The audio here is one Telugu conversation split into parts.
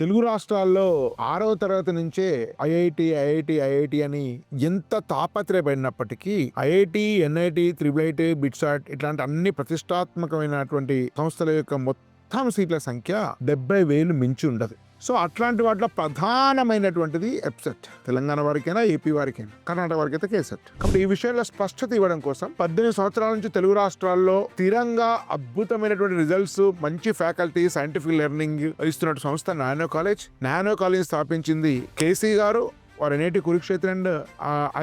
తెలుగు రాష్ట్రాల్లో 6వ తరగతి నుంచే ఐఐటి అని ఎంత తాపత్రయపడినప్పటికీ IIT, NIT, triple IT, BITSAT ఇట్లాంటి అన్ని ప్రతిష్టాత్మకమైనటువంటి సంస్థల యొక్క మొత్తం సీట్ల సంఖ్య 70,000 మించి ఉండదు. సో అట్లాంటి వాటిలో ప్రధానమైనటువంటిది ఎప్సెట్. తెలంగాణ వారికైనా, ఏపీ వారికైనా, కర్ణాటక వారికి అయితే కేసెట్. కాబట్టి ఈ విషయంలో స్పష్టత ఇవ్వడం కోసం 18 సంవత్సరాల నుంచి తెలుగు రాష్ట్రాల్లో స్థిరంగా అద్భుతమైనటువంటి రిజల్ట్స్, మంచి ఫ్యాకల్టీ, సైంటిఫిక్ లెర్నింగ్ ఇస్తున్న సంస్థ నానో కాలేజ్. నానో కాలేజ్ స్థాపించింది కేసీ గారు. వారు NIT Kurukshetra and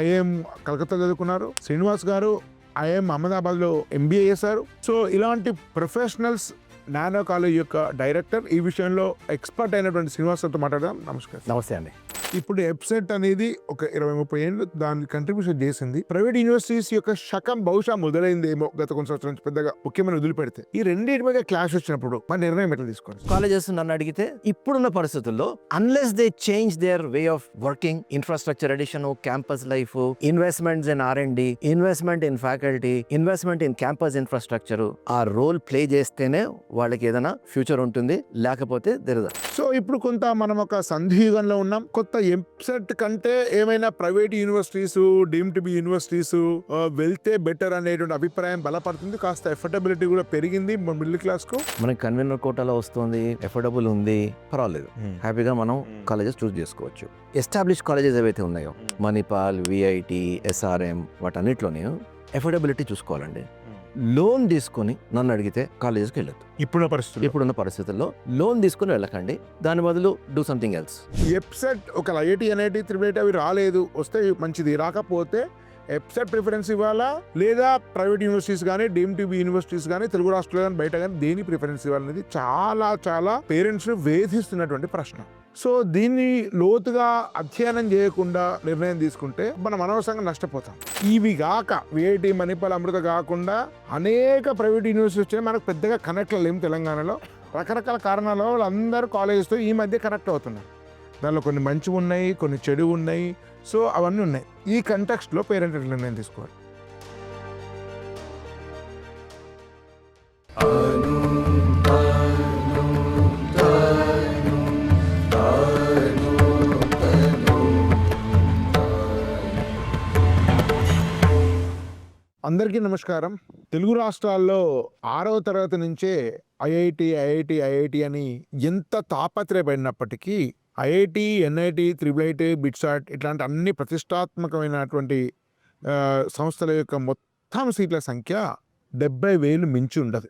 IIM Calcutta చదువుకున్నారు. శ్రీనివాస్ గారు ఐఐఎం అహ్మదాబాద్లో ఎంబీఏ చేశారు. సో ఇలాంటి ప్రొఫెషనల్స్ నానో కాలేజ్ యొక్క డైరెక్టర్. ఈ విషయంలో ఎక్స్పర్ట్ అయినటువంటి శ్రీనివాసంతో మాట్లాడదాం. నమస్కారం. నమస్తే అండి. ఇప్పుడు ఎప్సెట్ అనేది ఒక 20-30 ఏళ్ళు దాన్ని కంట్రిబ్యూషన్ చేసింది. ప్రైవేట్ యూనివర్సిటీస్ యొక్క శకం బహుశా మొదలైందేమో గత కొన్ని సంవత్సరాల నుంచి పెద్దగా ముఖ్యమైన వదిలిపెడితే. ఈ రెండింటి మీద క్లాష్ వచ్చినప్పుడు మన నిర్ణయం ఎట్లా తీసుకోవాలి? కాలేజెస్ నన్ను అడిగితే ఇప్పుడున్న పరిస్థితుల్లో unless they change their way of working, infrastructure addition, campus life, investments in R&D, investment in faculty, investment in campus infrastructure, ఆ రోల్ ప్లే చేస్తేనే వాళ్ళకి ఏదైనా ఫ్యూచర్ ఉంటుంది, లేకపోతే తెరదా. సో ఇప్పుడు కొంత మనం ఒక సంధియుగంలో ఉన్నాం. కొత్త ఎప్సెట్ కంటే ఏమైనా private universities, deemed to be universities వెళ్తే బెటర్ అనేటువంటి అభిప్రాయం బలపడుతుంది. కాస్త ఎఫర్డబిలిటీ కూడా పెరిగింది మిడిల్ క్లాస్ కు. మనకి కన్వీనర్ కోటాలో వస్తుంది, ఎఫోర్డబుల్ ఉంది, పర్వాలేదు, హ్యాపీగా మనం కాలేజెస్ చూస్ చేసుకోవచ్చు. ఎస్టాబ్లిష్ కాలేజెస్ ఏవైతే ఉన్నాయో మణిపాల్, విఐటి, SRM, వాటన్నిటిలోనే ఎఫోర్డబిలిటీ చూసుకోవాలండి. లోన్ తీసుకొని నన్ను అడిగితే కాలేజెస్కి వెళ్ళొద్దు. ఇప్పుడున్న పరిస్థితుల్లో లోన్ తీసుకుని వెళ్ళకండి, దాని బదులు డూ సంథింగ్ ఎల్స్. ఎప్సెట్ ఒక ఐఐటి, ఎన్ఐటి, త్రిబుల్ ఐటీ అవి రాలేదు, వస్తే మంచిది. రాకపోతే ఎప్సెట్ ప్రిఫరెన్స్ ఇవ్వాలా, లేదా ప్రైవేట్ యూనివర్సిటీస్ కానీ, డీమ్డ్ టు బి యూనివర్సిటీస్ కానీ, తెలుగు రాష్ట్రాలు కానీ, బయట కానీ దేని ప్రిఫరెన్స్ ఇవ్వాలనేది చాలా పేరెంట్స్ వేధిస్తున్నటువంటి ప్రశ్న. సో దీన్ని లోతుగా అధ్యయనం చేయకుండా నిర్ణయం తీసుకుంటే మనం అనవసరంగా నష్టపోతాం. ఇవి కాక విఐటి, మణిపాల్, అమృత కాకుండా అనేక ప్రైవేట్ యూనివర్సిటీస్ మనకు పెద్దగా కనెక్ట్ లేము. తెలంగాణలో రకరకాల కారణాల వాళ్ళందరూ కాలేజెస్తో ఈ మధ్య కనెక్ట్ అవుతున్నారు. దానిలో కొన్ని మంచి ఉన్నాయి, కొన్ని చెడు ఉన్నాయి. సో అవన్నీ ఉన్నాయి. ఈ కంటెక్స్ట్లో పేరెంట్ నిర్ణయం తీసుకోవాలి. అందరికీ నమస్కారం. తెలుగు రాష్ట్రాల్లో 6వ తరగతి నుంచే ఐఐటి అని ఎంత తాపత్రయపడినప్పటికీ IIT, NIT, triple IT, BITSAT ఇట్లాంటి అన్ని ప్రతిష్టాత్మకమైనటువంటి సంస్థల యొక్క మొత్తం సీట్ల సంఖ్య 70,000 మించి ఉండదు.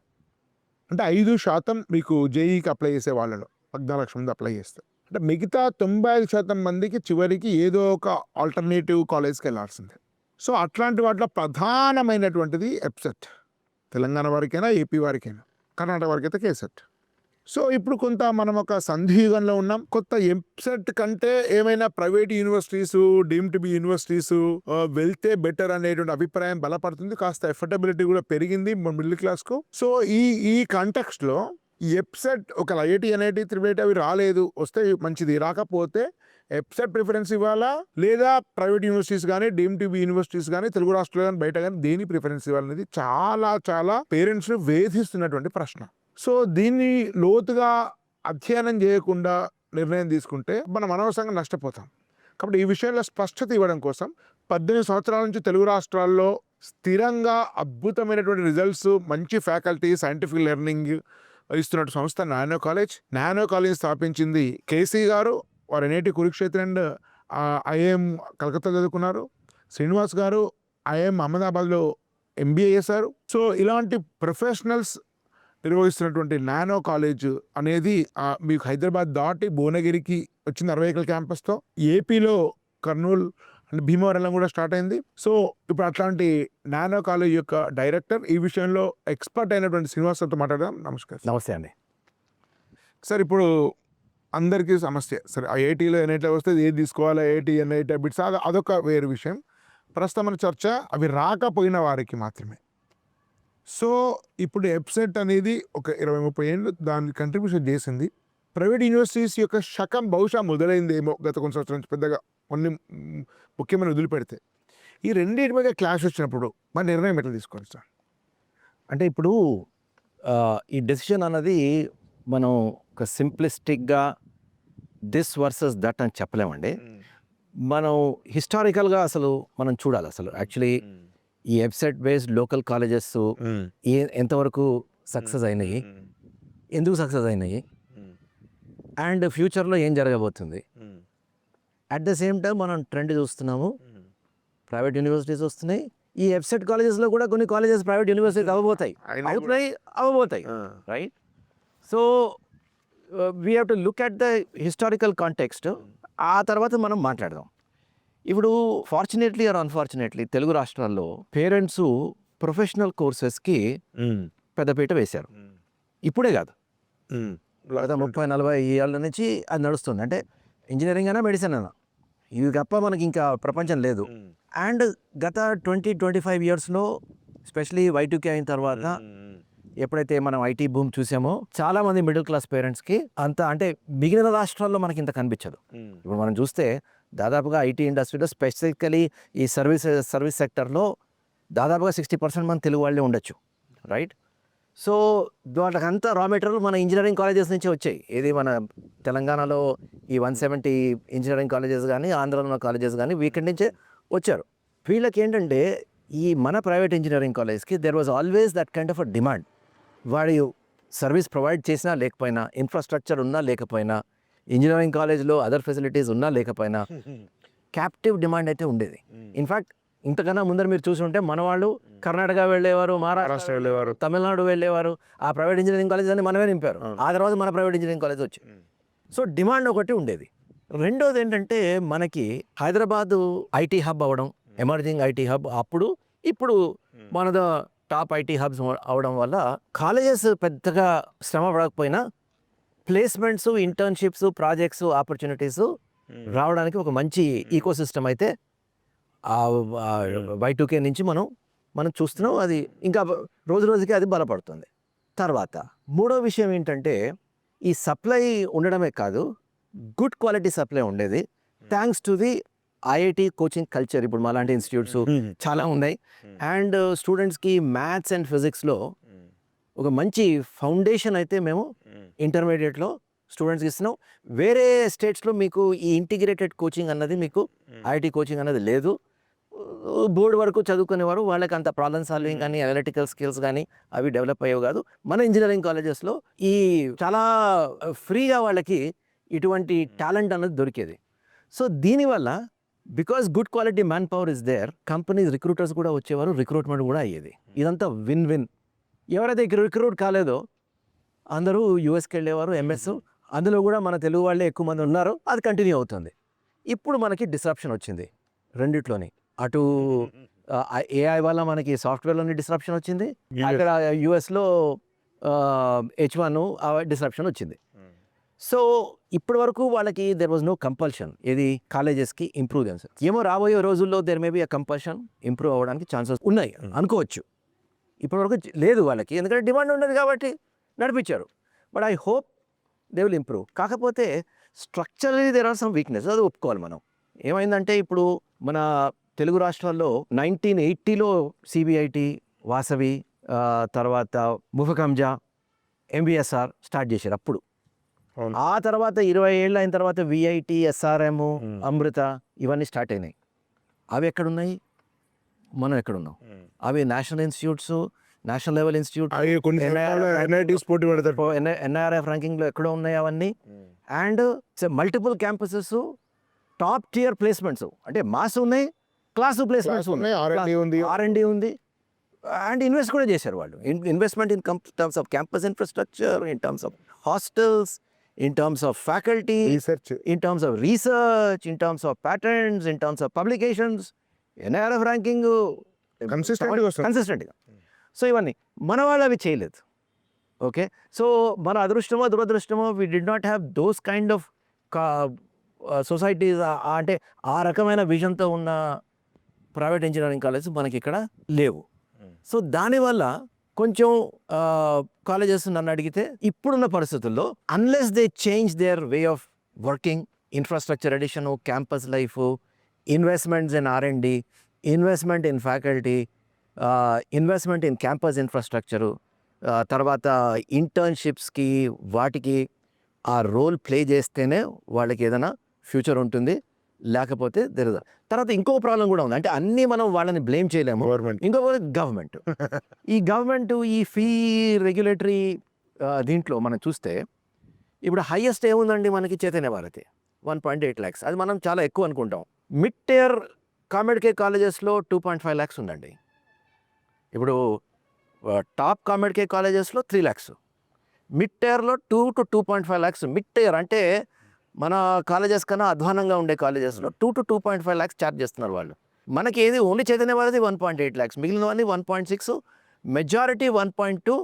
అంటే 5% మీకు జేఈకి అప్లై చేసే వాళ్ళలో 14 లక్షల మంది అప్లై చేస్తారు. అంటే మిగతా 95% మందికి చివరికి ఏదో ఒక ఆల్టర్నేటివ్ కాలేజ్కి వెళ్ళాల్సిందే. సో అట్లాంటి వాటిలో ప్రధానమైనటువంటిది ఎప్సెట్. తెలంగాణ వారికైనా, ఏపీ వారికైనా, కర్ణాటక వారికి అయితే కేసెట్. సో ఇప్పుడు కొంత మనం ఒక సంధియుగంలో ఉన్నాం. కొత్త ఎప్సెట్ కంటే ఏమైనా private universities, deemed to be universities వెళ్తే బెటర్ అనేటువంటి అభిప్రాయం బలపడుతుంది. కాస్త ఎఫర్డబిలిటీ కూడా పెరిగింది మిడిల్ క్లాస్ కు. సో ఈ కాంటెక్స్ట్ లో ఎప్సెట్ ఒక ఐఐటి, ఎన్ఐటి, త్రిబుల్ ఐటీ అవి రాలేదు, వస్తే మంచిది. రాకపోతే ఎప్సెట్ ప్రిఫరెన్స్ ఇవ్వాలా, లేదా ప్రైవేట్ యూనివర్సిటీస్ కానీ, డీమ్డ్ టు బి యూనివర్సిటీస్ కానీ, తెలుగు రాష్ట్రాలు కానీ, బయట కానీ దేని ప్రిఫరెన్స్ ఇవ్వాలనేది చాలా పేరెంట్స్ వేధిస్తున్నటువంటి ప్రశ్న. సో దీన్ని లోతుగా అధ్యయనం చేయకుండా నిర్ణయం తీసుకుంటే మనం అనవసరంగా నష్టపోతాం. కాబట్టి ఈ విషయంలో స్పష్టత ఇవ్వడం కోసం 18 సంవత్సరాల నుంచి తెలుగు రాష్ట్రాల్లో స్థిరంగా అద్భుతమైనటువంటి రిజల్ట్స్, మంచి ఫ్యాకల్టీ, సైంటిఫిక్ లెర్నింగ్ ఇస్తున్న సంస్థ నానో కాలేజ్. నానో కాలేజ్ స్థాపించింది కేసీ గారు. వారు NIT Kurukshetra and IIM Calcutta చదువుకున్నారు. శ్రీనివాస్ గారు ఐఐఎం అహ్మదాబాద్లో ఎంబీఏ చేశారు. సో ఇలాంటి ప్రొఫెషనల్స్ నిర్వహిస్తున్నటువంటి నానో కాలేజ్ అనేది మీకు హైదరాబాద్ దాటి భువనగిరికి వచ్చింది 60 ఎకరాల క్యాంపస్తో. ఏపీలో కర్నూలు అండ్ భీమవరంలో కూడా స్టార్ట్ అయింది. సో ఇప్పుడు అట్లాంటి నానో కాలేజ్ యొక్క డైరెక్టర్. ఈ విషయంలో ఎక్స్పర్ట్ అయినటువంటి శ్రీనివాసంతో మాట్లాడదాం. నమస్కారం. నమస్తే అండి. సార్, ఇప్పుడు అందరికీ సమస్య. సరే, ఐఐటీలో ఎన్ఐటీ వస్తే ఏది తీసుకోవాలి, ఐఐటి, ఎన్ఐటి, బిట్స్, అదొక వేరు విషయం. ప్రస్తుతం మన చర్చ అవి రాకపోయిన వారికి మాత్రమే. సో ఇప్పుడు ఎప్సెట్ అనేది ఒక 20-30 ఏళ్ళు దాన్ని కంట్రిబ్యూషన్ చేసింది. ప్రైవేట్ యూనివర్సిటీస్ యొక్క శకం బహుశా మొదలైందేమో గత కొన్ని సంవత్సరాల నుంచి పెద్దగా కొన్ని ముఖ్యమైన వదిలిపెడితే. ఈ రెండింటి మీద క్లాష్ వచ్చినప్పుడు మన నిర్ణయం ఎట్లా తీసుకోవాలి సార్? అంటే ఇప్పుడు ఈ డెసిషన్ అన్నది మనం ఒక సింప్లిస్టిక్గా దిస్ వర్సెస్ దట్ అని చెప్పలేమండి. మనం హిస్టారికల్గా అసలు మనం చూడాలి అసలు యాక్చువల్లీ ఈ వెబ్సైట్ బేస్డ్ లోకల్ కాలేజెస్ ఎంతవరకు సక్సెస్ అయినాయి, ఎందుకు సక్సెస్ అయినాయి, అండ్ ఫ్యూచర్లో ఏం జరగబోతుంది. అట్ ద సేమ్ టైం మనం ట్రెండ్ చూస్తున్నాము, ప్రైవేట్ యూనివర్సిటీస్ వస్తున్నాయి. ఈ వెబ్సైట్ కాలేజెస్లో కూడా కొన్ని కాలేజెస్ ప్రైవేట్ యూనివర్సిటీస్ అవ్వబోతాయి, అవ్వబోతాయి, right? So we have to look at the historical context. ఆ తర్వాత మనం మాట్లాడదాం. ఇప్పుడు ఫార్చునేట్లీ ఆర్ అన్ఫార్చునేట్లీ తెలుగు రాష్ట్రాల్లో పేరెంట్స్ ప్రొఫెషనల్ కోర్సెస్కి పెద్దపీట వేశారు. ఇప్పుడే కాదు, గత 30-40 ఏళ్ళ నుంచి అది నడుస్తుంది. అంటే ఇంజనీరింగ్ అయినా మెడిసిన్ అయినా ఇవి తప్ప మనకి ఇంకా ప్రపంచం లేదు. అండ్ గత 20-25 ఇయర్స్లో ఎస్పెషలీ Y2K అయిన తర్వాత ఎప్పుడైతే మనం ఐటీ బూమ్ చూసామో చాలామంది మిడిల్ క్లాస్ పేరెంట్స్కి అంత అంటే మిగిలిన రాష్ట్రాల్లో మనకి ఇంత కనిపించదు. ఇప్పుడు మనం చూస్తే దాదాపుగా ఐటీ ఇండస్ట్రీలో స్పెసిఫికలీ ఈ సర్వీస్ సెక్టర్లో దాదాపుగా 60% మన తెలుగు వాళ్ళే ఉండొచ్చు, రైట్? సో వాళ్ళకంతా రా మెటీరియల్ మన ఇంజనీరింగ్ కాలేజెస్ నుంచే వచ్చాయి. ఏది మన తెలంగాణలో ఈ 170 ఇంజనీరింగ్ కాలేజెస్ కానీ, ఆంధ్రాలో ఉన్న కాలేజెస్ కానీ వీకెండ్ నుంచే వచ్చారు. వీళ్ళకి ఏంటంటే ఈ మన ప్రైవేట్ ఇంజనీరింగ్ కాలేజ్కి there was always that kind of a demand. వాడి సర్వీస్ ప్రొవైడ్ చేసినా లేకపోయినా, ఇన్ఫ్రాస్ట్రక్చర్ ఉన్నా లేకపోయినా, ఇంజనీరింగ్ కాలేజ్లో అదర్ ఫెసిలిటీస్ ఉన్నా లేకపోయినా క్యాప్టివ్ డిమాండ్ అయితే ఉండేది. ఇన్ఫ్యాక్ట్ ఇంతకన్నా ముందర మీరు చూసి ఉంటే మన వాళ్ళు కర్ణాటక వెళ్ళేవారు, మహారాష్ట్ర వెళ్ళేవారు, తమిళనాడు వెళ్ళేవారు. ఆ ప్రైవేట్ ఇంజనీరింగ్ కాలేజ్ అని మనమే నింపారు. ఆ తర్వాత మన ప్రైవేట్ ఇంజనీరింగ్ కాలేజ్ వచ్చి, సో డిమాండ్ ఒకటి ఉండేది. రెండోది ఏంటంటే మనకి హైదరాబాదు ఐటీ హబ్ అవ్వడం, ఎమర్జింగ్ ఐటీ హబ్ అప్పుడు, ఇప్పుడు మన టాప్ ఐటీ హబ్స్ అవడం వల్ల కాలేజెస్ పెద్దగా శ్రమ పడకపోయినా ప్లేస్మెంట్స్, ఇంటర్న్షిప్స్, ప్రాజెక్ట్స్, ఆపర్చునిటీస్ రావడానికి ఒక మంచి ఈకో సిస్టమ్ అయితే Y2K నుంచి మనం చూస్తున్నాం. అది ఇంకా రోజు రోజుకి అది బలపడుతుంది. తర్వాత మూడో విషయం ఏంటంటే ఈ సప్లై ఉండడమే కాదు, గుడ్ క్వాలిటీ సప్లై ఉండేది thanks to the IIT coaching culture. ఇప్పుడు మాలాంటి ఇన్స్టిట్యూట్స్ చాలా ఉన్నాయి. అండ్ స్టూడెంట్స్కి మ్యాథ్స్ అండ్ ఫిజిక్స్లో ఒక మంచి ఫౌండేషన్ అయితే మేము ఇంటర్మీడియట్లో స్టూడెంట్స్కి ఇస్తున్నాం. వేరే స్టేట్స్లో మీకు ఈ ఇంటిగ్రేటెడ్ కోచింగ్ అన్నది, మీకు ఐఐటి కోచింగ్ అన్నది లేదు. బోర్డు వరకు చదువుకునేవారు, వాళ్ళకి అంత ప్రాబ్లమ్ సాల్వింగ్ కానీ అనలిటికల్ స్కిల్స్ కానీ అవి డెవలప్ అయ్యేవి కాదు. మన ఇంజనీరింగ్ కాలేజెస్లో ఈ చాలా ఫ్రీగా వాళ్ళకి ఇటువంటి టాలెంట్ అన్నది దొరికేది. సో దీనివల్ల because good quality man power is there, companies recruiters కూడా వచ్చేవారు, రిక్రూట్మెంట్ కూడా అయ్యేది. ఇదంతా విన్ విన్. ఎవరైతే రిక్రూట్ కాలేదో అందరూ యూఎస్కి వెళ్ళేవారు, ఎంఎస్. అందులో కూడా మన తెలుగు వాళ్ళే ఎక్కువ మంది ఉన్నారు. అది కంటిన్యూ అవుతుంది. ఇప్పుడు మనకి డిస్రప్షన్ వచ్చింది రెండిట్లోని. అటు ఏఐ వల్ల మనకి సాఫ్ట్వేర్లోని డిస్రప్షన్ వచ్చింది, అక్కడ యూఎస్లో H1 డిస్రప్షన్ వచ్చింది. సో ఇప్పటి వరకు వాళ్ళకి దెర్ వాజ్ నో కంపల్షన్ ఏది కాలేజెస్కి ఇంప్రూవ్ చేయాలి. ఏమో రాబోయే రోజుల్లో there may be a compulsion improve అవ్వడానికి ఛాన్సెస్ ఉన్నాయి అనుకోవచ్చు. ఇప్పటివరకు లేదు వాళ్ళకి, ఎందుకంటే డిమాండ్ ఉండదు కాబట్టి నడిపించారు. But I hope they will improve. కాకపోతే structurally there are some weakness, అది ఒప్పుకోవాలి మనం. ఏమైందంటే ఇప్పుడు మన తెలుగు రాష్ట్రాల్లో 1980లో సిబిఐటి, వాసవి, తర్వాత ముఫకంజా, MBSR స్టార్ట్ చేశారు అప్పుడు. ఆ తర్వాత 20 ఏళ్ళు అయిన తర్వాత విఐటి, SRM, అమృత ఇవన్నీ స్టార్ట్ అయినాయి. అవి ఎక్కడున్నాయి, మనం ఎక్కడున్నాం? అవి national institutes, national level institute, NIRF ర్యాంకింగ్లో ఎక్కడో ఉన్నాయి అవన్నీ. And multiple campuses, top tier placements, అంటే మాస్ ఉన్నాయి, క్లాస్ ప్లేస్మెంట్స్ ఉన్నాయి, R&D ఉంది. అండ్ ఇన్వెస్ట్ కూడా చేశారు వాళ్ళు. Investment in terms of campus infrastructure, in terms of hostels, in terms of faculty, research, in terms of research, in terms of patents, in terms of publications, NIRF ranking consistentగా. సో ఇవన్నీ మన వాళ్ళు అవి చేయలేదు. ఓకే, సో మన అదృష్టమో దురదృష్టమో we did not have those kind of societies, అంటే ఆ రకమైన విజన్తో ఉన్న ప్రైవేట్ ఇంజనీరింగ్ కాలేజ్ మనకి ఇక్కడ లేవు. సో దానివల్ల కొంచెం కాలేజెస్ నన్ను అడిగితే ఇప్పుడున్న పరిస్థితుల్లో unless they change their way of working, infrastructure addition, campus life, investments in R&D, investment in faculty, investment in campus infrastructure, తర్వాత ఇంటర్న్షిప్స్కి వాటికి ఆ రోల్ ప్లే చేస్తేనే వాళ్ళకి ఏదైనా ఫ్యూచర్ ఉంటుంది, లేకపోతే తెలియదు. తర్వాత ఇంకో ప్రాబ్లం కూడా ఉంది, అంటే అన్నీ మనం వాళ్ళని బ్లేమ్ చేయలేము. గవర్నమెంట్ ఇంకో గవర్నమెంట్ ఈ గవర్నమెంట్ ఈ ఫీ రెగ్యులేటరీ దీంట్లో మనం చూస్తే ఇప్పుడు హైయెస్ట్ ఏముందండి మనకి చైతన్య భారతి 1.8 lakhs, అది మనం చాలా ఎక్కువ అనుకుంటాం. మిడ్ టైర్ కామెడ్-కే కాలేజెస్లో 2.5 lakhs ఉందండి. ఇప్పుడు టాప్ కామెడ్-కే కాలేజెస్లో 3 lakhs, మిడ్ టైర్లో 2 to 2.5 lakhs. మిడ్ టైర్ అంటే మన కాలేజెస్ కన్నా అధ్వానంగా ఉండే కాలేజెస్లో 2 to 2.5 lakhs ఛార్జ్ చేస్తున్నారు వాళ్ళు. మనకి ఏది ఓన్లీ చైతన్య భారతి 1.8 lakhs, మిగిలినవన్నీ 1.6, మెజారిటీ 1.2,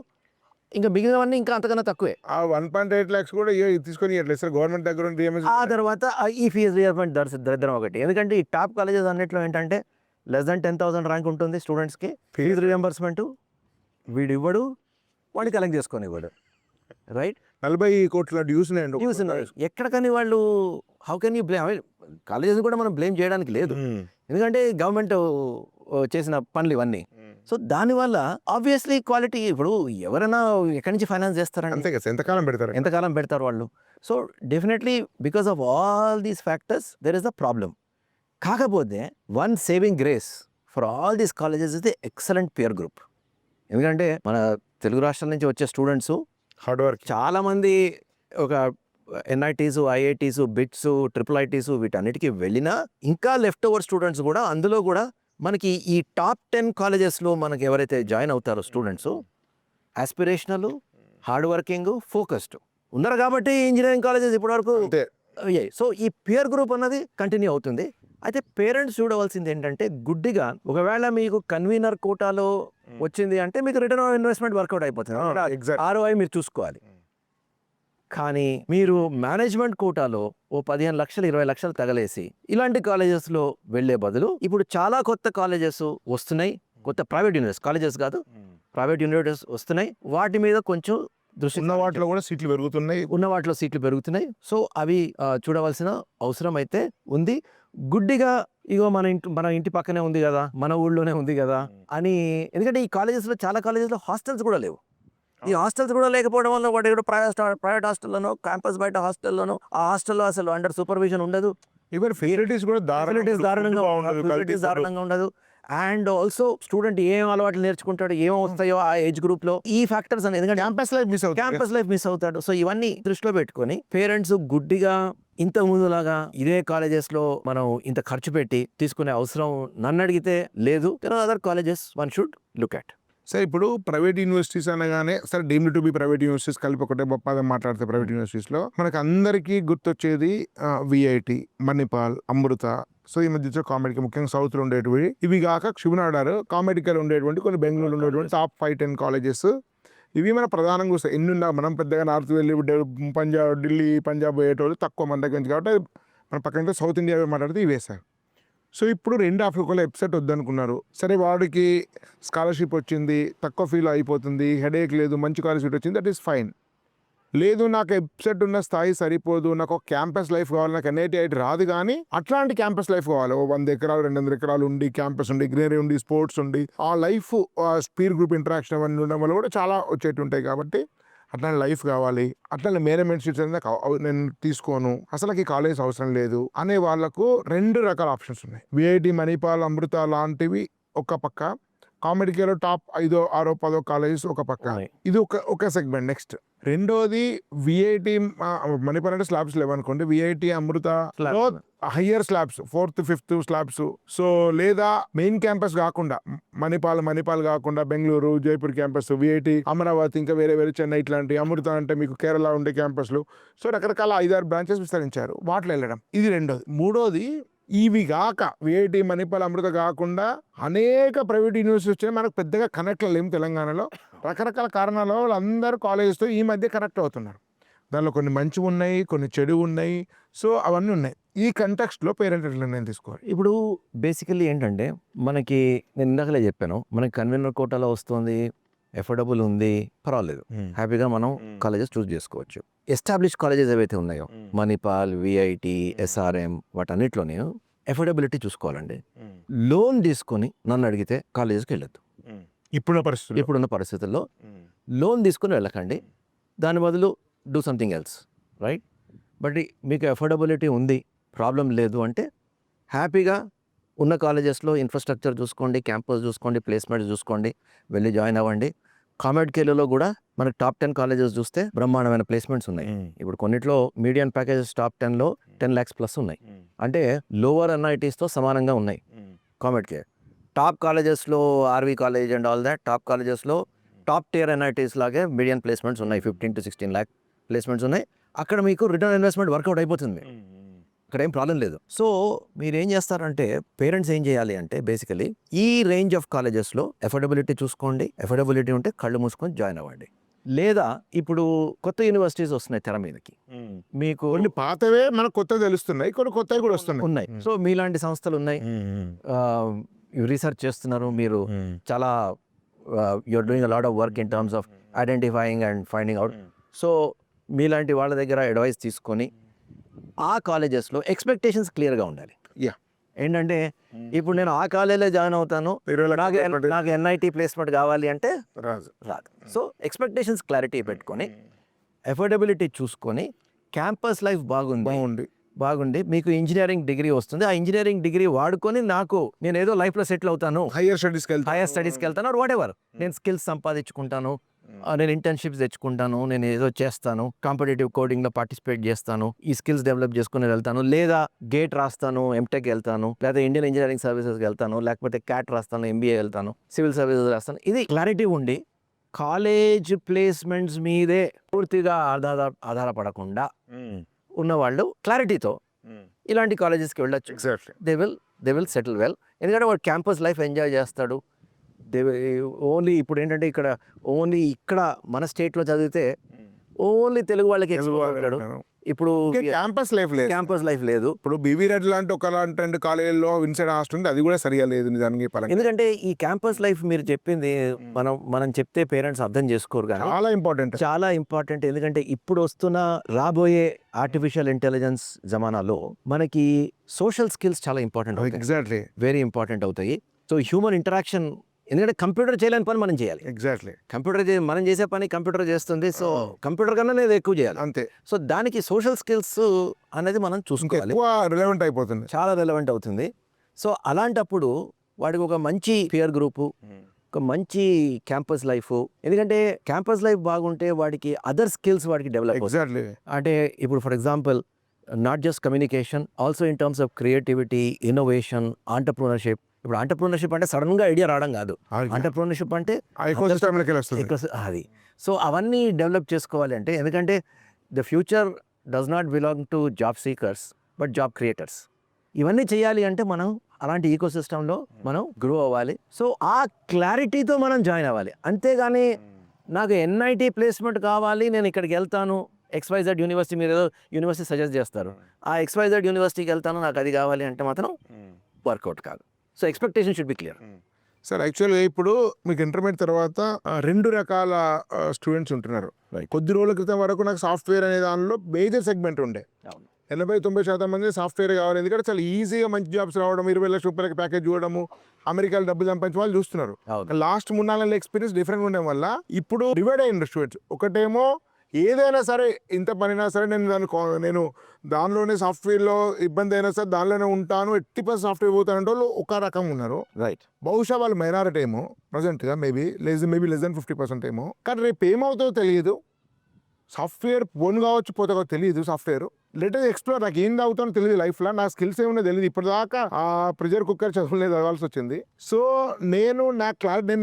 ఇంకా మిగిలినవన్నీ ఇంకా అంతకన్నా తక్కువే. ఆ 1.8 lakhs కూడా తీసుకొని ఇవ్వట్లేదు సార్ గవర్నమెంట్ దగ్గర నుండి ఆ తర్వాత ఈ ఫీజు రియంబర్స్మెంట్ దరిద్రం ఒకటి. ఎందుకంటే ఈ టాప్ కాలేజెస్ అన్నిట్లో ఏంటంటే లెస్ దాన్ 10,000 ర్యాంక్ ఉంటుంది స్టూడెంట్స్కి. ఫీజు రియంబర్స్మెంట్ వీడు ఇవ్వడు, వాడిని కలెక్ట్ చేసుకొని ఇవ్వడు, రైట్? 40 కోట్ల డ్యూస్ న్యూస్ ఉన్నాయి. ఎక్కడికని వాళ్ళు how can you blame? Colleges కూడా మనం బ్లేమ్ చేయడానికి లేదు, ఎందుకంటే గవర్నమెంట్ చేసిన పనులు ఇవన్నీ. సో దానివల్ల ఆబ్వియస్లీ క్వాలిటీ, ఇప్పుడు ఎవరైనా ఎక్కడి నుంచి ఫైనాన్స్ చేస్తారంటే అంతే కదా, ఎంతకాలం పెడతారు వాళ్ళు. So definitely because of all these factors there is a problem. కాకపోతే one saving grace for all these colleges is the excellent peer group. ఎందుకంటే మన తెలుగు రాష్ట్రాల నుంచి వచ్చే స్టూడెంట్స్ హార్డ్ వర్క్, చాలామంది ఒక ఎన్ఐటీసు, ఐఐటీసు, బిట్స్, IIITs వీటన్నిటికీ వెళ్ళినా ఇంకా లెఫ్ట్ ఓవర్ స్టూడెంట్స్ కూడా అందులో కూడా మనకి ఈ టాప్ 10 కాలేజెస్లో మనకి ఎవరైతే జాయిన్ అవుతారో students aspirational, hard working, focused ఉన్నారు కాబట్టి ఇంజనీరింగ్ కాలేజెస్ ఇప్పటివరకు అయ్యాయి. సో ఈ పియర్ గ్రూప్ అన్నది కంటిన్యూ అవుతుంది. అయితే పేరెంట్స్ చూడవలసింది ఏంటంటే, గుడ్డిగా ఒకవేళ మీకు కన్వీనర్ కోటాలో వచ్చింది అంటే మీకు రిటర్న్ ఆన్ ఇన్వెస్ట్మెంట్ వర్కౌట్ అయిపోతుంది, ROI మీరు చూసుకోవాలి. కానీ మీరు మేనేజ్మెంట్ కోటాలో ఓ 15 లక్షలు 20 లక్షలు తగలేసి ఇలాంటి కాలేజెస్లో వెళ్ళే బదులు ఇప్పుడు చాలా కొత్త కాలేజెస్ వస్తున్నాయి, కొత్త ప్రైవేట్ యూనివర్సిటీ కాలేజెస్ కాదు, ప్రైవేట్ యూనివర్సిటీస్ వస్తున్నాయి. వాటి మీద కొంచెం దృష్టి, ఉన్న వాటిలో కూడా సీట్లు పెరుగుతున్నాయి. సో అవి చూడవలసిన అవసరం అయితే ఉంది. గుడ్డిగా ఇగో మన ఇంటి పక్కనే ఉంది కదా, మన ఊళ్ళోనే ఉంది కదా అని, ఎందుకంటే ఈ కాలేజెస్లో చాలా కాలేజెస్లో హాస్టల్స్ కూడా లేవు. ఈ హాస్టల్స్ కూడా లేకపోవడం వల్ల వాటి కూడా ప్రైవేట్ హాస్టల్లోనో, క్యాంపస్ బయట హాస్టల్లోనో, ఆ హాస్టల్లో అసలు అండర్ సూపర్విజన్ ఉండదు, ఈవెన్ ఫెసిలిటీస్ కూడా దారుణంగా ఉండదు. అండ్ ఆల్సో స్టూడెంట్ ఏం అలవాట్లు నేర్చుకుంటాడు, ఏం వస్తాయో ఆ ఏజ్ గ్రూప్ లో, ఈ ఫ్యాక్టర్స్ అనేది, ఎందుకంటే క్యాంపస్ లైఫ్ మిస్ అవుతాడు. సో ఇవన్నీ దృష్టిలో పెట్టుకొని పేరెంట్స్ గుడ్డిగా ఇంత ముందులాగా ఇదే కాలేజెస్ లో మనం ఇంత ఖర్చు పెట్టి తీసుకునే అవసరం నన్ను అడిగితే లేదు. Other colleges one should look at. Sir ఇప్పుడు ప్రైవేట్ యూనివర్సిటీస్ అనగానే సరే deemed to be private universities కలిపి ఒకటే గొప్పగా మాట్లాడితే ప్రైవేట్ యూనివర్సిటీస్లో మనకు అందరికీ గుర్తొచ్చేది VIT, మణిపాల్, అమృత. సో ఈ మధ్య కామెడీకి ముఖ్యంగా సౌత్లో ఉండేటివి. ఇవి కాక శివనాడారు కామెడీకల్ ఉండేటువంటి కొన్ని బెంగళూరులో ఉండేటువంటి టాప్ 5-10 కాలేజెస్. ఇవి మన ప్రధానంగా వస్తాయి. ఎన్ని ఉన్నా మనం పెద్దగా నార్త్ వెళ్ళి ఢిల్లీ పంజాబ్ పోయేటోళ్ళు తక్కువ మన దగ్గర నుంచి, కాబట్టి మన పక్కన సౌత్ ఇండియా మాట్లాడితే ఇవే సార్. సో ఇప్పుడు 2 ఆఫ్రికాలో ఎప్సెట్ వద్దనుకున్నారు. సరే వాడికి స్కాలర్షిప్ వచ్చింది, తక్కువ ఫీల్ అయిపోతుంది, హెడేక్ లేదు, మంచి కాలేజ్ సీట్ వచ్చింది, దట్ ఈస్ ఫైన్. లేదు నాకు ఎప్సెట్ ఉన్న స్థాయి సరిపోదు, నాకు ఒక క్యాంపస్ లైఫ్ కావాలి, నాకు NIT రాదు, కానీ అట్లాంటి క్యాంపస్ లైఫ్ కావాలి, 100 ఎకరాలు 200 ఎకరాలు ఉండి, క్యాంపస్ ఉండి, గ్రీనరీ ఉండి, స్పోర్ట్స్ ఉండి, ఆ లైఫ్ పీర్ గ్రూప్ ఇంటరాక్షన్ అవన్నీ ఉండడం వల్ల కూడా చాలా వచ్చేటి ఉంటాయి. కాబట్టి అట్లాంటి లైఫ్ కావాలి, అట్లాంటి మేనేజ్మెంట్ సీట్స్ అనేది నేను తీసుకోను, అసలు ఈ కాలేజ్ అవసరం లేదు అనే వాళ్ళకు 2 రకాల ఆప్షన్స్ ఉన్నాయి. VIT, మణిపాల్, అమృత లాంటివి ఒక పక్క, కామెడీలో టాప్ 5, 6, 10 కాలేజెస్ ఒక పక్క. ఇది ఒక సెగ్మెంట్. నెక్స్ట్ రెండోది VIT, మణిపాల్ అంటే స్లాబ్స్ లేవనుకోండి, VIT, Amrita higher slabs, 4th, 5th slabs. So లేదా మెయిన్ క్యాంపస్ కాకుండా మణిపాల్ కాకుండా బెంగళూరు, జైపూర్ క్యాంపస్, VIT, అమరావతి, ఇంకా వేరే చెన్నై ఇట్లాంటి, అమృత అంటే మీకు కేరళ ఉండే క్యాంపస్లు. సో రకరకాల 5-6 బ్రాంచెస్ విస్తరించారు, వాటిలో వెళ్ళడం. ఇది రెండోది. మూడోది ఇవి కాక VIT, మణిపాల్, అమృత కాకుండా అనేక ప్రైవేట్ యూనివర్సిటీస్ వచ్చాయి, మనకు పెద్దగా కనెక్ట్ లేము తెలంగాణలో. రకరకాల కారణాల వల్ల అందరూ కాలేజెస్తో ఈ మధ్య కనెక్ట్ అవుతున్నారు. దానిలో కొన్ని మంచి ఉన్నాయి, కొన్ని చెడు ఉన్నాయి. సో అవన్నీ ఉన్నాయి. ఈ కంటెక్స్ట్లో పేరెంట్ నిర్ణయం తీసుకోవాలి. ఇప్పుడు బేసికల్లీ ఏంటంటే, మనకి నేను ఇందాకలే చెప్పాను, మనకి కన్వీనర్ కోటాలో వస్తుంది, ఎఫోర్డబుల్ ఉంది, పర్వాలేదు, హ్యాపీగా మనం కాలేజెస్ చూస్ చేసుకోవచ్చు. ఎస్టాబ్లిష్ కాలేజెస్ ఏవైతే ఉన్నాయో మణిపాల్, VIT, SRM వాటన్నిటిలోనే ఎఫోర్డబిలిటీ చూసుకోవాలండి. లోన్ తీసుకొని నన్ను అడిగితే కాలేజెస్కి వెళ్ళొద్దు. ఇప్పుడున్న పరిస్థితుల్లో లోన్ తీసుకొని వెళ్ళకండి, దాని బదులు do something else. Right. But మీకు అఫోర్డబిలిటీ ఉంది, ప్రాబ్లం లేదు అంటే హ్యాపీగా ఉన్న కాలేజెస్లో ఇన్ఫ్రాస్ట్రక్చర్ చూసుకోండి, క్యాంపస్ చూసుకోండి, ప్లేస్మెంట్స్ చూసుకోండి, వెళ్ళి జాయిన్ అవ్వండి. కామెడ్కేలో కూడా మనకి టాప్ 10 కాలేజెస్ చూస్తే బ్రహ్మాండమైన ప్లేస్మెంట్స్ ఉన్నాయి. ఇప్పుడు కొన్నిట్లో మీడియం ప్యాకేజెస్ టాప్ 10లో 10 lakhs ప్లస్ ఉన్నాయి. అంటే లోవర్ ఎన్ఐటీస్తో సమానంగా ఉన్నాయి కామెడ్కే. టాప్ కాలేజెస్లో RV college and all that top కాలేజెస్లో టాప్ టియర్ ఎన్ఐటీస్ లాగే మీడియం ప్లేస్మెంట్స్ ఉన్నాయి. 15 to 16 lakh ప్లేస్మెంట్స్ ఉన్నాయి. అక్కడ మీకు రిటర్న్ ఇన్వెస్ట్మెంట్ వర్కౌట్ అయిపోతుంది, అక్కడ ఏం ప్రాబ్లం లేదు. సో మీరు ఏం చేస్తారంటే పేరెంట్స్ ఏం చేయాలి అంటే బేసికలీ ఈ రేంజ్ ఆఫ్ కాలేజెస్లో అఫోర్డబిలిటీ చూసుకోండి. అఫోర్డబిలిటీ ఉంటే కళ్ళు మూసుకొని జాయిన్ అవ్వండి. లేదా ఇప్పుడు కొత్త యూనివర్సిటీస్ వస్తున్నాయి తెర మీదకి, మీకు కొన్ని పాతవే మనకు కొత్తగా తెలుస్తున్నాయి, కొన్ని కొత్తవి కూడా వస్తున్నాయి. ఉన్నాయి. సో మీలాంటి సంస్థలు ఉన్నాయి, రీసెర్చ్ చేస్తున్నారు, మీరు చాలా you are doing a lot of work in terms of identifying and finding out. So మీలాంటి వాళ్ళ దగ్గర అడ్వైస్ తీసుకొని ఆ కాలేజెస్లో ఎక్స్పెక్టేషన్స్ క్లియర్గా ఉండాలి. యా, ఏంటంటే ఇప్పుడు నేను ఆ కాలేజీలో జాయిన్ అవుతాను, నాకు ఎన్ఐటీ ప్లేస్మెంట్ కావాలి అంటే రాజు రాదు. సో ఎక్స్పెక్టేషన్స్ క్లారిటీ పెట్టుకొని అఫోర్డబిలిటీ చూసుకొని క్యాంపస్ లైఫ్ బాగుండి మీకు ఇంజనీరింగ్ డిగ్రీ వస్తుంది. ఆ ఇంజనీరింగ్ డిగ్రీ వాడుకొని నేను ఏదో లైఫ్లో సెటిల్ అవుతాను, హైయర్ స్టడీస్కి వెళ్తాను, వాట్ ఎవర్, నేను స్కిల్స్ సంపాదించుకుంటాను, నేను ఇంటర్న్షిప్స్ తెచ్చుకుంటాను, నేను ఏదో చేస్తాను, కాంపిటేటివ్ కోడింగ్లో పార్టిసిపేట్ చేస్తాను, ఈ స్కిల్స్ డెవలప్ చేసుకుని వెళ్తాను, లేదా గేట్ రాస్తాను, ఎంటెక్ వెళ్తాను, లేదా ఇండియన్ ఇంజనీరింగ్ సర్వీసెస్కి వెళ్తాను, లేకపోతే క్యాట్ రాస్తాను, ఎంబీఏ వెళ్తాను, సివిల్ సర్వీసెస్ రాస్తాను. ఇది క్లారిటీ ఉండి కాలేజ్ ప్లేస్మెంట్స్ మీదే పూర్తిగా ఆధారపడకుండా ఉన్నవాళ్ళు క్లారిటీతో ఇలాంటి కాలేజెస్కి వెళ్ళొచ్చు. Exactly, they will settle well. ఎందుకంటే వాడు క్యాంపస్ లైఫ్ ఎంజాయ్ చేస్తాడు. ఓన్లీ ఇప్పుడు ఏంటంటే ఇక్కడ మన స్టేట్లో చదివితే ఓన్లీ తెలుగు వాళ్ళకి ఉంటాడు. ఇప్పుడు క్యాంపస్ లైఫ్ లేదు. ఇప్పుడు బీవీ రెడ్డి లాంటి ఒక కాలేజీలో విన్సెంట్ హాస్టల్ ఉంది, అది కూడా సరిగా లేదు నిజానికి. ఎందుకంటే ఈ క్యాంపస్ లైఫ్ మీరు చెప్పింది మనం చెప్తే పేరెంట్స్ అర్థం చేసుకోరు, కానీ చాలా ఇంపార్టెంట్. ఎందుకంటే ఇప్పుడు రాబోయే ఆర్టిఫిషియల్ ఇంటెలిజెన్స్ జమానాలో మనకి సోషల్ స్కిల్స్ చాలా ఇంపార్టెంట్, ఎగ్జాక్ట్లీ వెరీ ఇంపార్టెంట్ అవుతాయి. సో హ్యూమన్ ఇంటరాక్షన్, ఎందుకంటే కంప్యూటర్ చేయలేని పని మనం చేయాలి. ఎగ్జాక్ట్లీ, మనం చేసే పని కంప్యూటర్ చేస్తుంది. సో కంప్యూటర్ కన్నా నేను ఎక్కువ చేయాలి అంతే. సో దానికి సోషల్ స్కిల్స్ అనేది మనం చూసుకోవాలి, రిలవెంట్ అయిపోతుంది, చాలా రిలవెంట్ అవుతుంది. సో అలాంటప్పుడు వాడికి ఒక మంచి పియర్ గ్రూపు, ఒక మంచి క్యాంపస్ లైఫ్, ఎందుకంటే క్యాంపస్ లైఫ్ బాగుంటే వాడికి అదర్ స్కిల్స్ వాడికి డెవలప్ అవుతాయి. అంటే ఇప్పుడు for example not just communication, also in terms of creativity, innovation, entrepreneurship. ఇప్పుడు ఆంటర్ప్రినర్షిప్ అంటే సడన్గా ఐడియా రావడం కాదు, ఆంటర్ప్రినర్షిప్ అంటే అది. సో అవన్నీ డెవలప్ చేసుకోవాలి అంటే, ఎందుకంటే the future does not belong to job seekers but job creators. ఇవన్నీ చేయాలి అంటే మనం అలాంటి ఈకో సిస్టంలో మనం గ్రో అవ్వాలి. సో ఆ క్లారిటీతో మనం జాయిన్ అవ్వాలి. అంతేగాని నాకు ఎన్ఐటీ ప్లేస్మెంట్ కావాలి, నేను ఇక్కడికి వెళ్తాను, XYZ యూనివర్సిటీ, మీరు ఏదో యూనివర్సిటీ సజెస్ట్ చేస్తారు, ఆ XYZ యూనివర్సిటీకి వెళ్తాను, నాకు అది కావాలి అంటే మాత్రం వర్కౌట్ కాదు. So expectation should be clear. Sir యాక్చువల్గా ఇప్పుడు మీకు ఇంటర్మీడియట్ తర్వాత 2 రకాల స్టూడెంట్స్ ఉంటున్నారు. కొద్ది రోజుల క్రితం వరకు నాకు సాఫ్ట్వేర్ అనే దానిలో మేజర్ సెగ్మెంట్ ఉండే, 80-90% మంది సాఫ్ట్వేర్ కావాలి, ఎందుకంటే చాలా ఈజీగా మంచి జాబ్స్ రావడం, 20 లక్షల రూపాయలకి ప్యాకేజ్ చూడడము, అమెరికాలో డబ్బులు సంపాదించే వాళ్ళు చూస్తున్నారు. లాస్ట్ 3-4 నెలల ఎక్స్పీరియన్స్ డిఫరెంట్ ఉండడం వల్ల ఇప్పుడు డివైడ్ అయ్యింది స్టూడెంట్స్. ఒకటేమో ఏదైనా సరే, ఇంత పనినా సరే నేను దానిలోనే సాఫ్ట్వేర్లో ఇబ్బంది అయినా సరే దానిలోనే ఉంటాను, 80% సాఫ్ట్వేర్ పోతానంటే వాళ్ళు ఒక రకం ఉన్నారు. రైట్, బహుశా వాళ్ళు మైనారిటీ ఏమో ప్రజెంట్గా, మేబీ లెస్ దెన్ 50% ఏమో. కానీ రేపు ఏమవుతుందో తెలియదు, సాఫ్ట్వేర్ పోను కావచ్చు పోతే తెలియదు. సాఫ్ట్వేర్ లెటర్ ఎక్స్ప్లోర్, నాకు ఏం అవుతానో తెలియదు లైఫ్లో, నా స్కిల్స్ ఏమన్నా తెలియదు. ఇప్పటిదాకా ఆ ప్రెజర్ కుక్కర్ చదువులేదు, చదవాల్సి వచ్చింది. సో నేను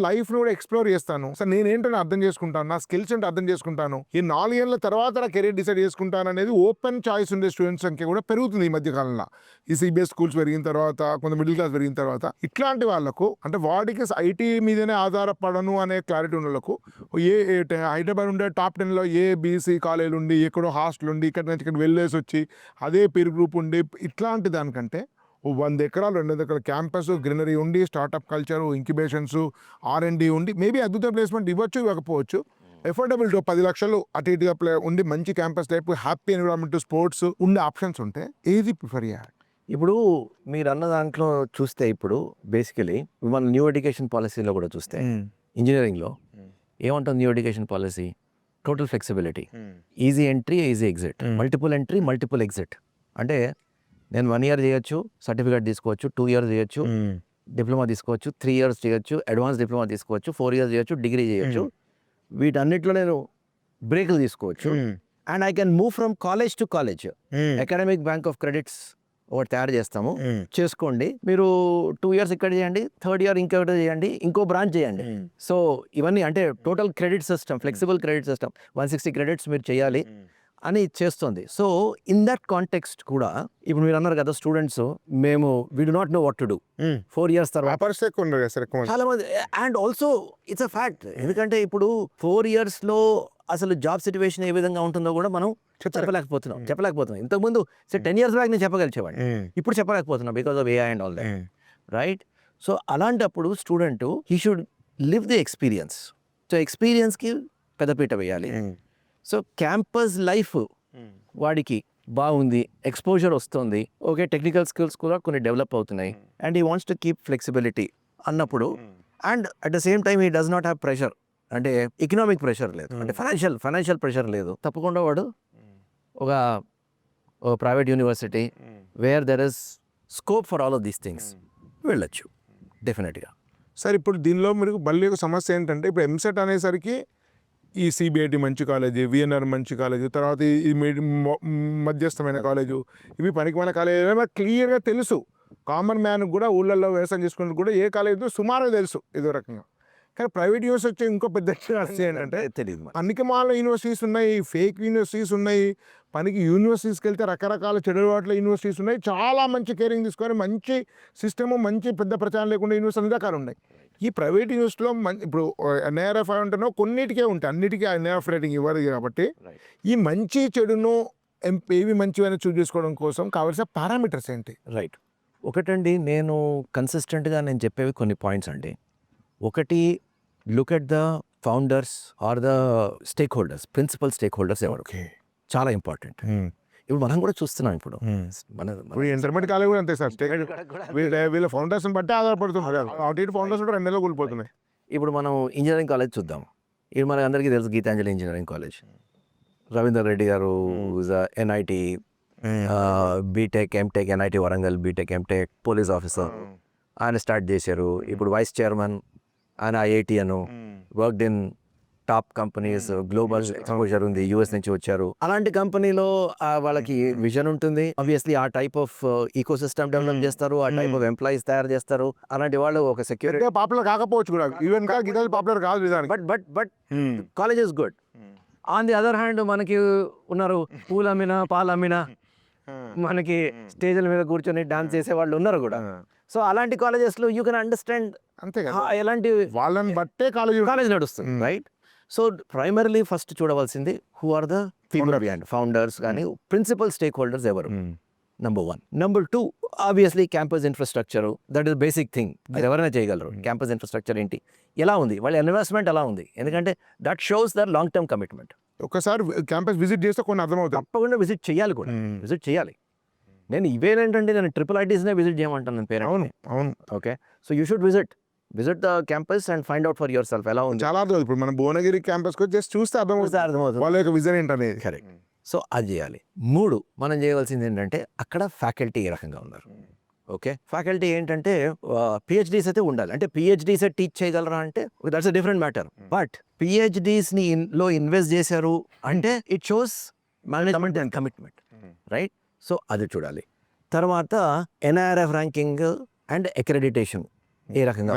లైఫ్ను కూడా ఎక్స్ప్లోర్ చేస్తాను. సో నేనేంటో అర్థం చేసుకుంటాను, నా స్కిల్స్ ఏంటో అర్థం చేసుకుంటాను. ఈ 4 ఏళ్ళ తర్వాత నా కెరీర్ డిసైడ్ చేసుకుంటాను అనేది ఓపెన్ చాయిస్ ఉండే స్టూడెంట్స్ సంఖ్య కూడా పెరుగుతుంది ఈ మధ్య కాలంలో. ఈ CBSE స్కూల్స్ పెరిగిన తర్వాత, కొంత మిడిల్ క్లాస్ పెరిగిన తర్వాత, ఇట్లాంటి వాళ్ళకు అంటే వాడికి ఐటీ మీదనే ఆధారపడను అనే క్లారిటీ ఉన్న వాళ్ళకు హైదరాబాద్ ఉండే టాప్ 10లో ABC కాలేజీలు ఉండి, ఎక్కడో హాస్టల్ ఉండి, ఇక్కడ వెళ్ళేసి వచ్చి అదే పేరు గ్రూప్ ఉండి, ఇట్లాంటి దానికంటే 100 ఎకరాలు 200 ఎకరాల క్యాంపస్, గ్రీనరీ ఉండి, స్టార్టప్ కల్చర్, ఇంక్యుబేషన్స్, R&D ఉండి, మేబీ అద్భుత ప్లేస్మెంట్ ఇవ్వచ్చు, ఇవ్వకపోవచ్చు. ఎఫోర్డబిలిటీ 10 లక్షలు అటు ఇటుగా ఉండి, మంచి campus type, happy environment, sports ఉండే ఆప్షన్స్ ఉంటే ఏది ప్రిఫర్ చేయాలి? ఇప్పుడు మీరు అన్న దాంట్లో చూస్తే, ఇప్పుడు బేసికలీ మన న్యూ ఎడ్యుకేషన్ పాలసీలో కూడా చూస్తే, ఇంజనీరింగ్లో ఏమంటుంది new education policy? Total flexibility, easy entry, easy exit, multiple entry, multiple exit. అంటే నేను 1 year చేయొచ్చు, సర్టిఫికేట్ తీసుకోవచ్చు, 2 years చేయొచ్చు, డిప్లొమా తీసుకోవచ్చు, 3 years చేయొచ్చు, అడ్వాన్స్ డిప్లొమా తీసుకోవచ్చు, 4 years చేయొచ్చు, డిగ్రీ చేయొచ్చు. వీటన్నిటిలో నేను బ్రేకులు తీసుకోవచ్చు. And I can move from college to college. Academic bank of credits ఒకటి తయారు చేస్తాము, చేసుకోండి. మీరు 2 years ఇక్కడ చేయండి, 3rd year ఇంకొకటి చేయండి, ఇంకో బ్రాంచ్ చేయండి. సో ఇవన్నీ అంటే total credit system, flexible credit system, 160 credits మీరు చేయాలి అని చేస్తుంది. సో ఇన్ దట్ కాంటెక్స్ట్ కూడా ఇప్పుడు మీరు అన్నారు కదా స్టూడెంట్స్, మేము we do not know what to do 4 years తర్వాత చాలా మంది. And also it's a fact, ఎందుకంటే ఇప్పుడు 4 years లో అసలు జాబ్ సిచ్యువేషన్ ఏ విధంగా ఉంటుందో కూడా మనం చెప్పలేకపోతున్నాం. ఇంతకుముందు 10 years బ్యాక్ నేను చెప్పగలిచేవాడిని, ఇప్పుడు చెప్పలేకపోతున్నా because of AI and all that, right? So అలాంటప్పుడు student he should live the experience. So ఎక్స్పీరియన్స్కి పెద్దపీట వేయాలి. సో క్యాంపస్ లైఫ్ వాడికి బాగుంది, ఎక్స్పోజర్ వస్తుంది, ఓకే, టెక్నికల్ స్కిల్స్ కూడా కొన్ని డెవలప్ అవుతున్నాయి, and he wants to keep flexibility అన్నప్పుడు, and at the same time he does not have pressure, అంటే ఎకనామిక్ ప్రెషర్ లేదు, అంటే ఫైనాన్షియల్ ప్రెషర్ లేదు, తప్పకుండా వాడు ఒక private university where there is scope for all of these things వెళ్ళొచ్చు డెఫినెట్గా. సార్ ఇప్పుడు దీనిలో మీరు మళ్ళీ ఒక సమస్య ఏంటంటే, ఇప్పుడు ఎంసెట్ అనేసరికి ఈ సిబిఐటి మంచి కాలేజీ, విఎన్ఆర్ మంచి కాలేజీ, తర్వాత ఈ మధ్యస్థమైన కాలేజు, ఇవి పనికిమైన కాలేజీ క్లియర్గా తెలుసు. కామన్ మ్యాన్ కూడా ఊళ్ళల్లో వ్యవసాయం చేసుకున్నట్టు కూడా ఏ కాలేజీ సుమారుగా తెలుసు ఏదో రకంగా. కానీ ప్రైవేట్ యూనివర్సిటీ ఇంకో పెద్ద ఏంటంటే తెలియదు, పనికిమాల యూనివర్సిటీస్ ఉన్నాయి, ఫేక్ యూనివర్సిటీస్ ఉన్నాయి, పనికి యూనివర్సిటీస్కి వెళ్తే రకరకాల చెడువాట్ల యూనివర్సిటీస్ ఉన్నాయి, చాలా మంచి కేరింగ్ తీసుకొని మంచి సిస్టము, మంచి పెద్ద ప్రచారం లేకుండా యూనివర్సిటీ అన్ని రకాలు ఉన్నాయి. ఈ ప్రైవేట్ యూనివర్సిటీలో ఇప్పుడు NIRF అంటేనో కొన్నిటికే ఉంటాయి, అన్నిటికీ NIRF రేటింగ్ ఇవ్వదు. కాబట్టి ఈ మంచి చెడును ఏవి మంచివైనా చూస్ చేసుకోవడం కోసం కావాల్సిన పారామీటర్స్ ఏంటి? రైట్. ఒకటండి, నేను కన్సిస్టెంట్గా నేను చెప్పేవి కొన్ని పాయింట్స్ అండి. ఒకటి, look at the founders or the stakeholders, principal stakeholders ఎవరు, చాలా ఇంపార్టెంట్. ఇప్పుడు మనం కూడా చూస్తున్నాం, ఇప్పుడు ఇంటర్మీడియట్ కాలేజ్ కూడా అంతే సార్, వీళ్ళ ఫౌండర్స్ బట్టి ఆధారపడుతున్నారు. అటు ఇటు ఫౌండర్స్ కూడా 2 నెలలు కూలిపోతున్నాయి. ఇప్పుడు మనం ఇంజనీరింగ్ కాలేజ్ చూద్దాం. ఇప్పుడు మనకు అందరికీ తెలుసు Geethanjali engineering college, Ravinder Reddy garu NIT BTech, MTech, NIT Warangal BTech, MTech, police officer ఆయన స్టార్ట్ చేశారు. ఇప్పుడు వైస్ చైర్మన్ ఆయన IIT అను, worked in top companies, global exposure ఉంది, US నుంచి వచ్చారు. అలాంటి కంపెనీలో వాళ్ళకి విజన్ ఉంటుంది, ఆబ్వియస్లీ ఆ type of ecosystem develop చేస్తారు, ఆ టైప్ ఆఫ్ ఎంప్లాయీస్ తయారు చేస్తారు. అలాంటి వాళ్ళు ఒక సెక్యూరిటీ పాపులర్ కాకపోవచ్చు కూడా, ఈవెన్ పాపులర్ కాదు, but college is good. On the other hand మనకి ఉన్నారు పూలు అమ్మినా పాలు అమ్మినా, మనకి స్టేజ్ల మీద కూర్చొని డాన్స్ చేసే వాళ్ళు ఉన్నారు కూడా. సో అలాంటి కాలేజెస్లో యూ కెన్ అండర్స్టాండ్, అంతే ఎలాంటి వాళ్ళని బట్టే కాలేజ్ నడుస్తుంది, రైట్? సో ప్రైమరీలీ ఫస్ట్ చూడవలసింది who are the people behind, founders కానీ ప్రిన్సిపల్ స్టేక్ హోల్డర్స్ ఎవరు, number 1. Number 2, obviously campus infrastructure, that is basic thing. అది ఎవరైనా చేయగలరు. క్యాంపస్ ఇన్ఫ్రాస్ట్రక్చర్ ఏంటి, ఎలా ఉంది, వాళ్ళ ఇన్వెస్ట్మెంట్ ఎలా ఉంది, ఎందుకంటే that shows their long term commitment. ఒకసారి క్యాంపస్ విజిట్ చేస్తే కొన్ని అర్థమవుతుంది. తప్పకుండా విజిట్ చేయాలి కూడా, విజిట్ చేయాలి. నేను ఇవేంటంటే నేను IIITsనే విజిట్ చేయమంటాను నేను పేరు. అవును. Okay, so you should visit the campus and find out for your self ఎలా ఉంది. చాలా అర్థం. ఇప్పుడు మనం భువనగిరి క్యాంపస్ కి జస్ట్ చూస్తే అర్థమవుతుంది వాళ్ళ యొక్క విజన్ ఏంటనేది. కరెక్ట్. సో అది చేయాలి. 3, మనం చేయవలసింది ఏంటంటే అక్కడ ఫ్యాకల్టీ ఏ రకంగా ఉన్నారు. ఓకే, ఫ్యాకల్టీ ఏంటంటే PhDs అయితే ఉండాలి. అంటే PhDs టీచ్ చేయగలరా అంటే that's a different matter. But PhDsని లో ఇన్వెస్ట్ చేశారు అంటే it shows management and commitment, right? So అది చూడాలి. తర్వాత NIRF ర్యాంకింగ్ అండ్ అక్రెడిటేషన్ ఏ రకంగా,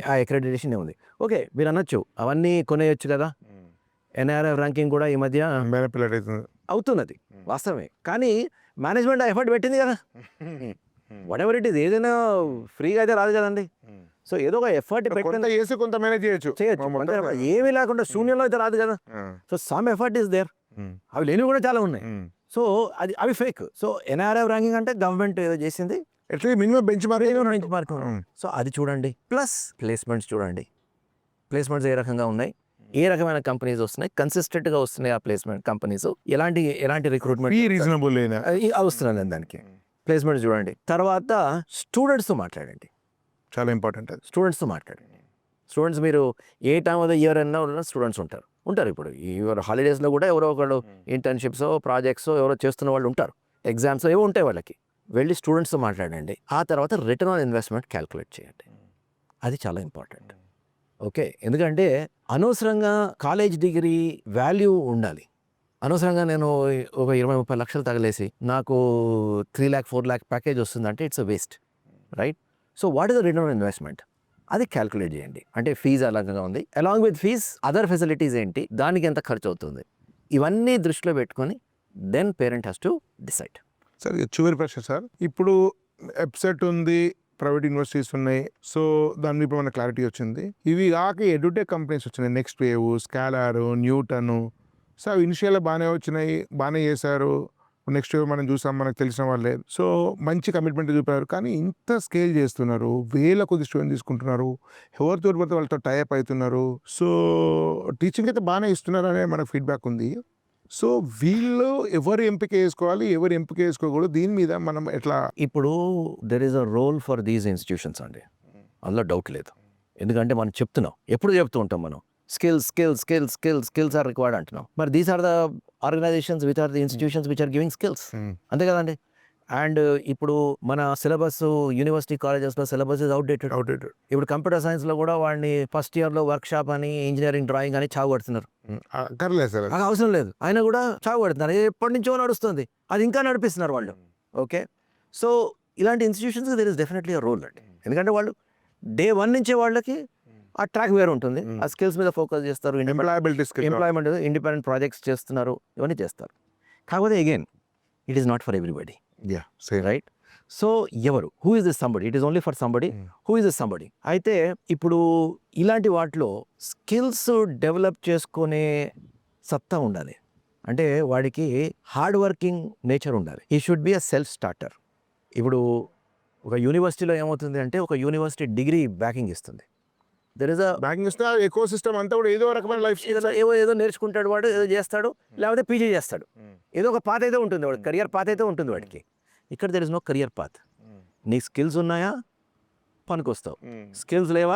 ఆ అక్రెడిటేషన్ ఏముంది. ఓకే, మీరు అనొచ్చు అవన్నీ కొనేయచ్చు కదా, NIRF ర్యాంకింగ్ కూడా ఈ మధ్య అవుతున్నది, వాస్తవమే. కానీ మేనేజ్మెంట్ ఎఫర్ట్ పెట్టింది కదా, వాట్ ఎవర్ ఇట్ ఈస్, ఏదైనా ఫ్రీగా అయితే రాదు కదండి. సో ఏదో ఒక ఎఫర్ట్ చేసి కొంత మేనేజ్ చేయొచ్చు, ఏమీ లేకుండా శూన్యంలో అయితే రాదు కదా. So some effort is there. అవి లేనివి కూడా చాలా ఉన్నాయి. సో అవి ఫేక్. సో NIRF ర్యాంకింగ్ అంటే గవర్నమెంట్ ఏదో చేసింది, మినిమం బెంచ్ మార్క్. సో అది చూడండి. ప్లస్ ప్లేస్మెంట్స్ చూడండి, ప్లేస్మెంట్స్ ఏ రకంగా ఉన్నాయి, ఏ రకమైన కంపెనీస్ వస్తున్నాయి, కన్సిస్టెంట్గా వస్తున్నాయి ఆ ప్లేస్మెంట్ కంపెనీస్, ఎలాంటి రిక్రూట్మెంట్ రీజనబుల్ వస్తున్నాయి దానికి. ప్లేస్మెంట్స్ చూడండి. తర్వాత స్టూడెంట్స్తో మాట్లాడండి, చాలా ఇంపార్టెంట్. అది స్టూడెంట్స్తో మాట్లాడండి. స్టూడెంట్స్ మీరు ఏ టైమ్ ఆఫ్ ద ఇయర్ అన్నా స్టూడెంట్స్ ఉంటారు. ఉంటారు. ఇప్పుడు ఈ హాలిడేస్లో కూడా ఎవరో ఒకళ్ళు ఇంటర్న్షిప్స్ ప్రాజెక్ట్స్ ఎవరో చేస్తున్న వాళ్ళు ఉంటారు, ఎగ్జామ్స్ ఏవో ఉంటాయి వాళ్ళకి. వెళ్ళి స్టూడెంట్స్తో మాట్లాడండి, ఆ తర్వాత రిటర్న్ ఆన్ ఇన్వెస్ట్మెంట్ క్యాల్కులేట్ చేయండి. అది చాలా ఇంపార్టెంట్. ఓకే, ఎందుకంటే అనవసరంగా కాలేజ్ డిగ్రీ వాల్యూ ఉండాలి. అనవసరంగా నేను ఒక 20-30 లక్షలు తగలేసి నాకు 3 lakh 4 lakh ప్యాకేజ్ వస్తుందంటే it's a waste, right? So what is the return on investment, అది క్యాల్కులేట్ చేయండి. అంటే ఫీజు అలాగా ఉంది, along with fees other facilities ఏంటి, దానికి ఎంత ఖర్చు అవుతుంది, ఇవన్నీ దృష్టిలో పెట్టుకొని then parent has to decide. Sir చివరి ప్రశ్న సార్, ఇప్పుడు వెబ్సైట్ ఉంది, ప్రైవేట్ యూనివర్సిటీస్ ఉన్నాయి, సో దాని మీద మనకు క్లారిటీ వచ్చింది. ఇవి కాక ఎడ్యుటెక్ కంపెనీస్ వచ్చినాయి, next wave, scholar, Newton. So అవి ఇనిషియల్గా బాగానే వచ్చినాయి, బాగానే చేశారు. నెక్స్ట్ వేవ్ మనం చూసాం, మనకు తెలిసిన వాళ్ళే. సో మంచి కమిట్మెంట్ చూపారు, కానీ ఇంత స్కేల్ చేస్తున్నారు, వేల కొద్ది స్టూడెంట్ తీసుకుంటున్నారు, ఎవరితో పడితే వాళ్ళతో టైప్ అవుతున్నారు. సో టీచింగ్ అయితే బాగానే ఇస్తున్నారు అనే మనకు ఫీడ్బ్యాక్ ఉంది. సో వీళ్ళు ఎవరు ఎంపిక చేసుకోవాలి, ఎవరు ఎంపిక చేసుకోకూడదు, దీని మీద మనం ఎట్లా? ఇప్పుడు there is a role for these institutions అండి, అందులో డౌట్ లేదు. ఎందుకంటే మనం చెప్తున్నాం, ఎప్పుడు చెప్తూ ఉంటాం మనం, skills skills skills skills skills are required అంటున్నాం. మరి these are the organisations which are the institutions which are giving skills, అంతే కదండి. అండ్ ఇప్పుడు మన సిలబస్ యూనివర్సిటీ కాలేజెస్లో సిలబస్ ఇస్ అవుట్డేటెడ్. ఇప్పుడు కంప్యూటర్ సైన్స్లో కూడా వాడిని ఫస్ట్ ఇయర్లో వర్క్షాప్ అని, ఇంజనీరింగ్ డ్రాయింగ్ అని చావు పడుతున్నారు. సార్ అది అవసరం లేదు, ఆయన కూడా చావు పడుతున్నారు, ఎప్పటి నుంచో నడుస్తుంది, అది ఇంకా నడిపిస్తున్నారు వాళ్ళు. ఓకే, సో ఇలాంటి institutions there is definitely a role అండి. ఎందుకంటే వాళ్ళు డే 1 నుంచే వాళ్ళకి ఆ ట్రాక్ వేరు ఉంటుంది, ఆ స్కిల్స్ మీద ఫోకస్ చేస్తారు, ఎంప్లాయ్మెంట్, ఇండిపెండెంట్ ప్రాజెక్ట్స్ చేస్తున్నారు, ఇవన్నీ చేస్తారు. కాకపోతే again it is not for everybody, right? So ఎవరు, who is this somebody, it is only for somebody, who is this somebody. అయితే ఇప్పుడు ఇలాంటి వాటిలో స్కిల్స్ డెవలప్ చేసుకునే సత్తా ఉండాలి, అంటే వాడికి హార్డ్ వర్కింగ్ నేచర్ ఉండాలి. ఈ should be a self starter. ఇప్పుడు ఒక యూనివర్సిటీలో ఏమవుతుంది అంటే, ఒక యూనివర్సిటీ డిగ్రీ బ్యాకింగ్ ఇస్తుంది, దెర్ ఇస్ అ బ్యాంకింగ్ ఇస్తే ఎకో సిస్టమ్ అంతా కూడా ఏదో రకమైన లైఫ్ ఏదో నేర్చుకుంటాడు వాడు, ఏదో చేస్తాడు, లేకపోతే పీజీ చేస్తాడు, ఏదో ఒక పాత్ అయితే ఉంటుంది వాడు, కెరియర్ పాత్ అయితే ఉంటుంది వాడికి. ఇక్కడ there is no career path. నీకు స్కిల్స్ ఉన్నాయా పనికొస్తావు, స్కిల్స్ లేవా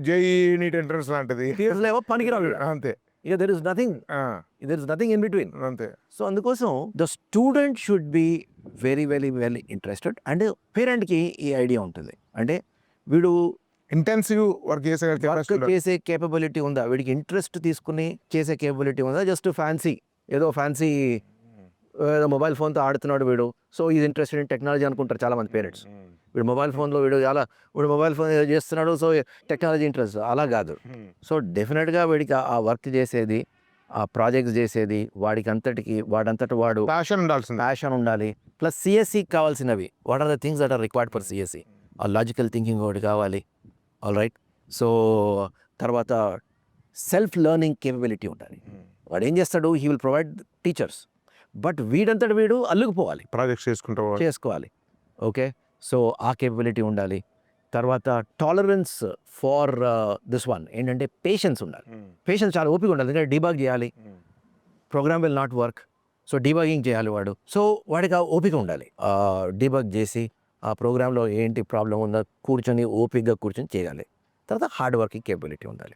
జేఈ నీట్ ఎంట్రన్స్ లాంటిది, స్కిల్స్ లేవా పనికిరావు, అంతే. ఇక there is nothing in between, అంతే. సో అందుకోసం the student should be very very very interested. And పేరెంట్కి ఈ ఐడియా ఉంటుంది, అంటే వీడు ఇంటెన్సివ్ వర్క్ చేసే కేపబిలిటీ ఉందా, వీడికి ఇంట్రెస్ట్ తీసుకుని చేసే కేపబిలిటీ ఉందా, జస్ట్ ఫ్యాన్సీ ఏదో మొబైల్ ఫోన్తో ఆడుతున్నాడు వీడు, so is interested in technology అనుకుంటారు చాలామంది పేరెంట్స్. వీడు మొబైల్ ఫోన్లో వీడు మొబైల్ ఫోన్ ఏదో చేస్తున్నాడు, సో టెక్నాలజీ ఇంట్రెస్ట్, అలా కాదు. సో డెఫినెట్గా వీడికి ఆ వర్క్ చేసేది, ఆ ప్రాజెక్ట్స్ చేసేది, వాడంతట వాడు ప్యాషన్ ఉండాలి. ప్లస్ సిఎస్సికి కావాల్సినవి, what are the things that are required for CSC, ఆ లాజికల్ థింకింగ్ ఒకటి కావాలి, ఆల్ రైట్. సో తర్వాత సెల్ఫ్ లెర్నింగ్ కేపబిలిటీ ఉండాలి. వాడు ఏం చేస్తాడు, he will provide teachers, but వీడంతటి వీడు అల్లుకుపోవాలి, ప్రాజెక్ట్స్ చేసుకోవాలి. ఓకే, సో ఆ కేపబిలిటీ ఉండాలి. తర్వాత టాలరెన్స్ ఫార్ దిస్ వన్ ఏంటంటే పేషెన్స్ ఉండాలి. పేషెన్స్ చాలా ఓపిక ఉండాలి, ఎందుకంటే డీబగ్ చేయాలి, program will not work, so debugging చేయాలి వాడు. సో వాడికి ఆ ఓపిక ఉండాలి, డీబగ్ చేసి ఆ ప్రోగ్రాంలో ఏంటి ప్రాబ్లం ఉందో ఓపికగా కూర్చొని చేయాలి. తర్వాత హార్డ్ వర్కింగ్ కేపబిలిటీ ఉండాలి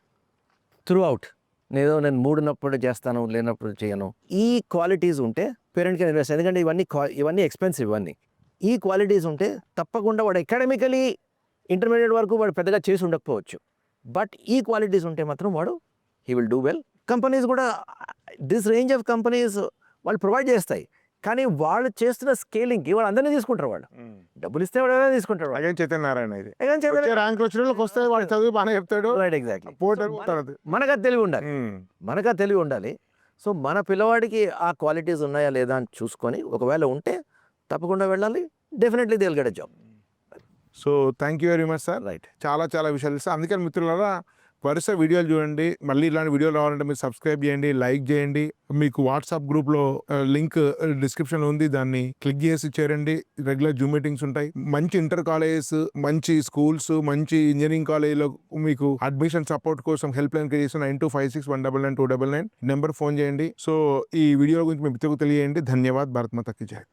త్రూ అవుట్. నేను మూడున్నప్పుడు చేస్తాను, లేనప్పుడు చేయను. ఈ క్వాలిటీస్ ఉంటే పేరెంట్కి ఇన్వెస్ట్, ఎందుకంటే ఇవన్నీ ఎక్స్పెన్సివ్. ఈ క్వాలిటీస్ ఉంటే తప్పకుండా వాడు అకాడమికలీ ఇంటర్మీడియట్ వరకు వాడు పెద్దగా చేసి ఉండకపోవచ్చు, బట్ ఈ క్వాలిటీస్ ఉంటే మాత్రం వాడు he will do well. Companies కూడా దిస్ రేంజ్ ఆఫ్ కంపెనీస్ వాళ్ళు ప్రొవైడ్ చేస్తాయి, కానీ వాళ్ళు చేస్తున్న స్కేలింగ్కి వాళ్ళు అందరినీ తీసుకుంటారు, వాళ్ళు డబ్బులు ఇస్తే వాడు తీసుకుంటాడు. చైతన్య నారాయణ ర్యాంక్ వచ్చిన వాళ్ళకి వస్తే వాడు చదువు బాగానే చెప్తాడు, రైట్, ఎగ్జాక్ట్లీ. మనకు తెలివి ఉండాలి. సో మన పిల్లవాడికి ఆ క్వాలిటీస్ ఉన్నాయా లేదా అని చూసుకొని, ఒకవేళ ఉంటే తప్పకుండా వెళ్ళాలి, definitely they will get a job. So thank you very much sir, right. చాలా విషయాలు ఇస్తాను. అందుకని మిత్రులారా, వరుస వీడియోలు చూడండి. మళ్ళీ ఇలాంటి వీడియోలు రావాలంటే మీరు సబ్స్క్రైబ్ చేయండి, లైక్ చేయండి. మీకు వాట్సాప్ గ్రూప్లో లింక్ డిస్క్రిప్షన్లో ఉంది, దాన్ని క్లిక్ చేసి చేరండి. రెగ్యులర్ జూమ్ మీటింగ్స్ ఉంటాయి. మంచి ఇంటర్ కాలేజెస్, మంచి స్కూల్స్, మంచి ఇంజనీరింగ్ కాలేజీలో మీకు అడ్మిషన్ సపోర్ట్ కోసం హెల్ప్ లైన్ క్రియేట్ చేసి 9256199299 నెంబర్ ఫోన్ చేయండి. సో ఈ వీడియో గురించి మీ మిత్రులకు తెలియజేయండి. ధన్యవాద్. భారత్ మాతా కీ జై.